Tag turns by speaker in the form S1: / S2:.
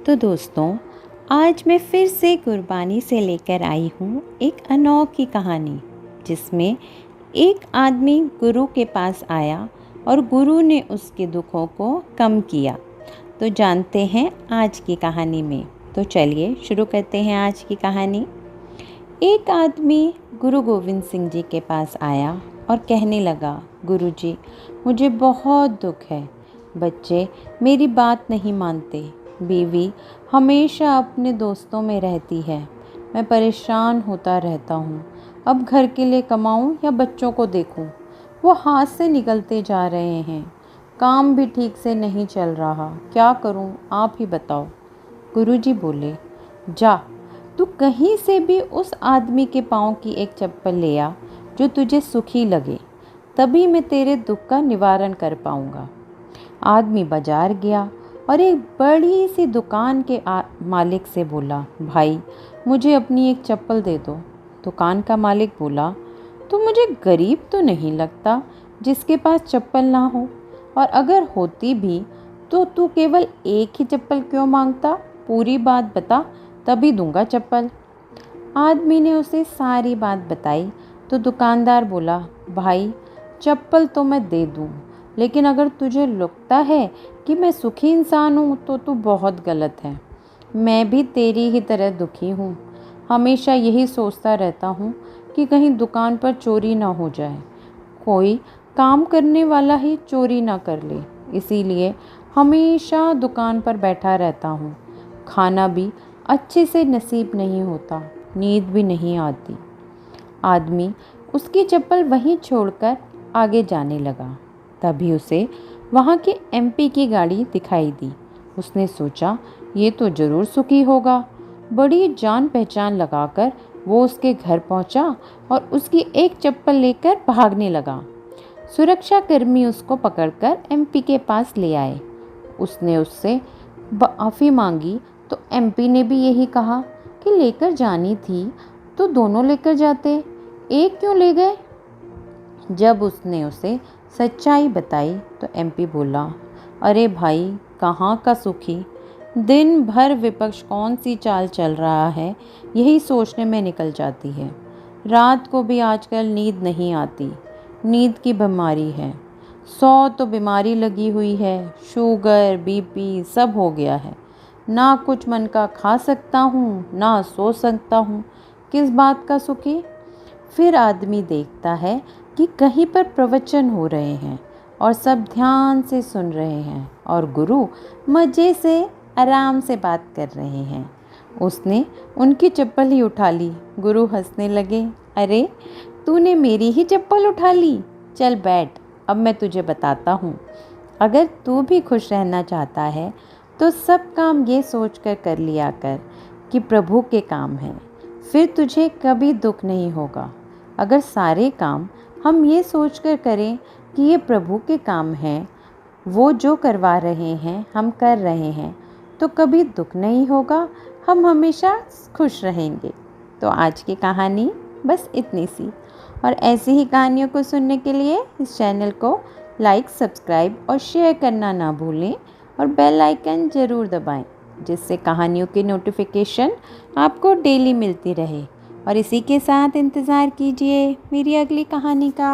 S1: तो दोस्तों, आज मैं फिर से गुरबानी से लेकर आई हूँ एक अनोखी कहानी, जिसमें एक आदमी गुरु के पास आया और गुरु ने उसके दुखों को कम किया। तो जानते हैं आज की कहानी में। तो चलिए शुरू करते हैं आज की कहानी। एक आदमी गुरु गोविंद सिंह जी के पास आया और कहने लगा, गुरुजी, मुझे बहुत दुख है। बच्चे मेरी बात नहीं मानते, बीवी हमेशा अपने दोस्तों में रहती है, मैं परेशान होता रहता हूँ। अब घर के लिए कमाऊँ या बच्चों को देखूँ, वो हाथ से निकलते जा रहे हैं। काम भी ठीक से नहीं चल रहा, क्या करूँ आप ही बताओ। गुरुजी बोले, जा तू कहीं से भी उस आदमी के पाँव की एक चप्पल ले आ जो तुझे सुखी लगे, तभी मैं तेरे दुख का निवारण कर पाऊँगा। आदमी बाजार गया और एक बड़ी सी दुकान के मालिक से बोला, भाई मुझे अपनी एक चप्पल दे दो। दुकान का मालिक बोला, तो मुझे गरीब तो नहीं लगता जिसके पास चप्पल ना हो, और अगर होती भी तो तू केवल एक ही चप्पल क्यों मांगता, पूरी बात बता, तभी दूंगा चप्पल। आदमी ने उसे सारी बात बताई तो दुकानदार बोला, भाई चप्पल तो मैं दे दूं, लेकिन अगर तुझे लगता है कि मैं सुखी इंसान हूँ तो तू बहुत गलत है। मैं भी तेरी ही तरह दुखी हूँ, हमेशा यही सोचता रहता हूँ कि कहीं दुकान पर चोरी ना हो जाए, कोई काम करने वाला ही चोरी ना कर ले, इसीलिए हमेशा दुकान पर बैठा रहता हूँ। खाना भी अच्छे से नसीब नहीं होता, नींद भी नहीं आती। आदमी उसकी चप्पल वहीं छोड़कर आगे जाने लगा। तभी उसे वहाँ के एमपी की गाड़ी दिखाई दी। उसने सोचा, ये तो ज़रूर सुखी होगा। बड़ी जान पहचान लगाकर वो उसके घर पहुँचा और उसकी एक चप्पल लेकर भागने लगा। सुरक्षाकर्मी उसको पकड़कर एमपी के पास ले आए। उसने उससे माफ़ी मांगी तो एमपी ने भी यही कहा कि लेकर जानी थी तो दोनों लेकर जाते, एक क्यों ले गए। जब उसने उसे सच्चाई बताई तो एमपी बोला, अरे भाई कहाँ का सुखी, दिन भर विपक्ष कौन सी चाल चल रहा है यही सोचने में निकल जाती है। रात को भी आजकल नींद नहीं आती, नींद की बीमारी है। 100 तो बीमारी लगी हुई है, शुगर बीपी सब हो गया है। ना कुछ मन का खा सकता हूँ ना सो सकता हूँ, किस बात का सुखी। फिर आदमी देखता है कि कहीं पर प्रवचन हो रहे हैं और सब ध्यान से सुन रहे हैं और गुरु मज़े से आराम से बात कर रहे हैं। उसने उनकी चप्पल ही उठा ली। गुरु हंसने लगे, अरे तूने मेरी ही चप्पल उठा ली, चल बैठ, अब मैं तुझे बताता हूँ। अगर तू भी खुश रहना चाहता है तो सब काम ये सोच कर लिया कर कि प्रभु के काम हैं, फिर तुझे कभी दुख नहीं होगा। अगर सारे काम हम ये सोचकर करें कि ये प्रभु के काम हैं, वो जो करवा रहे हैं हम कर रहे हैं, तो कभी दुख नहीं होगा, हम हमेशा खुश रहेंगे। तो आज की कहानी बस इतनी सी, और ऐसी ही कहानियों को सुनने के लिए इस चैनल को लाइक, सब्सक्राइब और शेयर करना ना भूलें, और बेल आइकन ज़रूर दबाएं, जिससे कहानियों की नोटिफिकेशन आपको डेली मिलती रहे। और इसी के साथ इंतज़ार कीजिए मेरी अगली कहानी का।